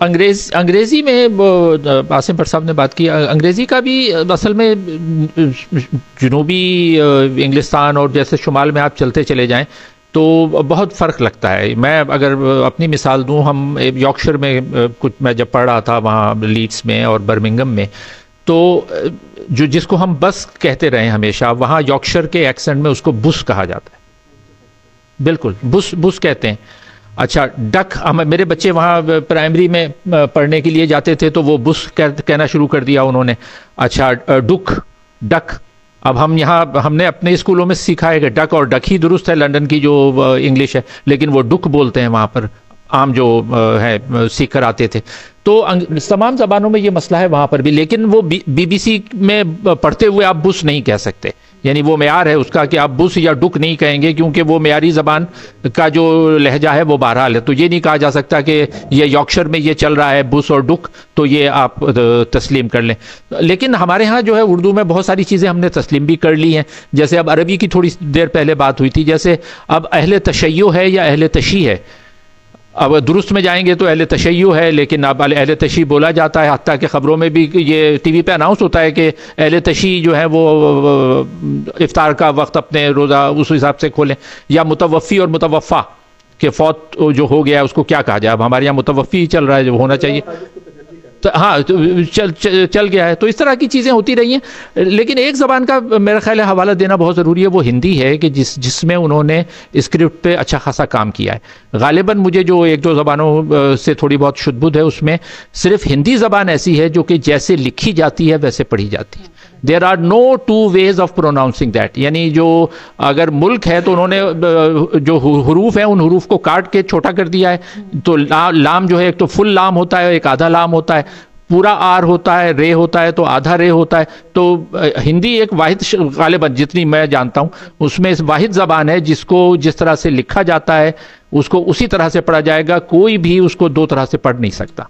अंग्रेज़ी में आसिम पर साहब ने बात की, अंग्रेज़ी का भी असल में जनूबी इंग्लिस्तान और जैसे शुमाल में आप चलते चले जाएं तो बहुत फ़र्क लगता है। मैं अगर अपनी मिसाल दूं, हम यॉर्कशायर में कुछ मैं जब पढ़ रहा था वहाँ लीड्स में और बर्मिंघम में, तो जो जिसको हम बस कहते रहे हमेशा, वहाँ यॉर्कशायर के एक्सेंट में उसको बुस कहा जाता है। बिल्कुल बुस बुस कहते हैं। अच्छा, डक, मेरे बच्चे वहाँ प्राइमरी में पढ़ने के लिए जाते थे तो वो बुस कहना शुरू कर दिया उन्होंने। अच्छा, डुक, डक, अब हम यहाँ हमने अपने स्कूलों में सीखा है कि डक और डक ही दुरुस्त है, लंदन की जो इंग्लिश है, लेकिन वो डुक बोलते हैं वहाँ पर आम जो है सीख कर आते थे। तो तमाम ज़बानों में ये मसला है वहाँ पर भी, लेकिन वो बीबीसी में पढ़ते हुए आप बुस नहीं कह सकते, यानी वो मेयार है उसका कि आप बुस या डुक नहीं कहेंगे, क्योंकि वो मेयारी ज़बान का जो लहजा है वो बहरहाल है। तो ये नहीं कहा जा सकता कि ये यॉर्कशायर में ये चल रहा है बुस और डुक, तो ये आप तस्लीम कर लें। लेकिन हमारे यहाँ जो है उर्दू में बहुत सारी चीज़ें हमने तस्लीम भी कर ली हैं। जैसे अब अरबी की थोड़ी देर पहले बात हुई थी, जैसे अब अहले तशय्यो है या अहले तशी है। अब दुरुस्त में जाएंगे तो अहले तशय्यो है, लेकिन अब अहले तशी बोला जाता है, हत्ता कि ख़बरों में भी ये टीवी पे अनाउंस होता है कि अहले तशी जो है वो इफ्तार का वक्त अपने रोज़ा उस हिसाब से खोलें। या मुतवफ़ी और मुतवफ़ा के फौत जो हो गया है उसको क्या कहा जाए। अब हमारे यहाँ मुतवफ़ी ही चल रहा है, जो होना चाहिए तो हाँ चल गया है। तो इस तरह की चीज़ें होती रही हैं। लेकिन एक ज़बान का मेरा ख्याल है हवाला देना बहुत ज़रूरी है, वो हिंदी है कि जिसमें उन्होंने स्क्रिप्ट पे अच्छा खासा काम किया है। गालिबन मुझे जो एक दो ज़बानों से थोड़ी बहुत शुद्ध है, उसमें सिर्फ हिंदी ज़बान ऐसी है जो कि जैसे लिखी जाती है वैसे पढ़ी जाती है। There are no two ways of pronouncing that, यानी जो अगर मुल्क है तो उन्होंने जो हरूफ है उन हरूफ को काट के छोटा कर दिया है। तो लाम जो है एक तो फुल लाम होता है, एक आधा लाम होता है, पूरा आर होता है, रे होता है तो आधा रे होता है। तो हिंदी एक वाहिद, गालिबन जितनी मैं जानता हूँ उसमें इस वाहिद ज़बान है जिसको जिस तरह से लिखा जाता है उसको उसी तरह से पढ़ा जाएगा, कोई भी उसको दो तरह से पढ़ नहीं सकता।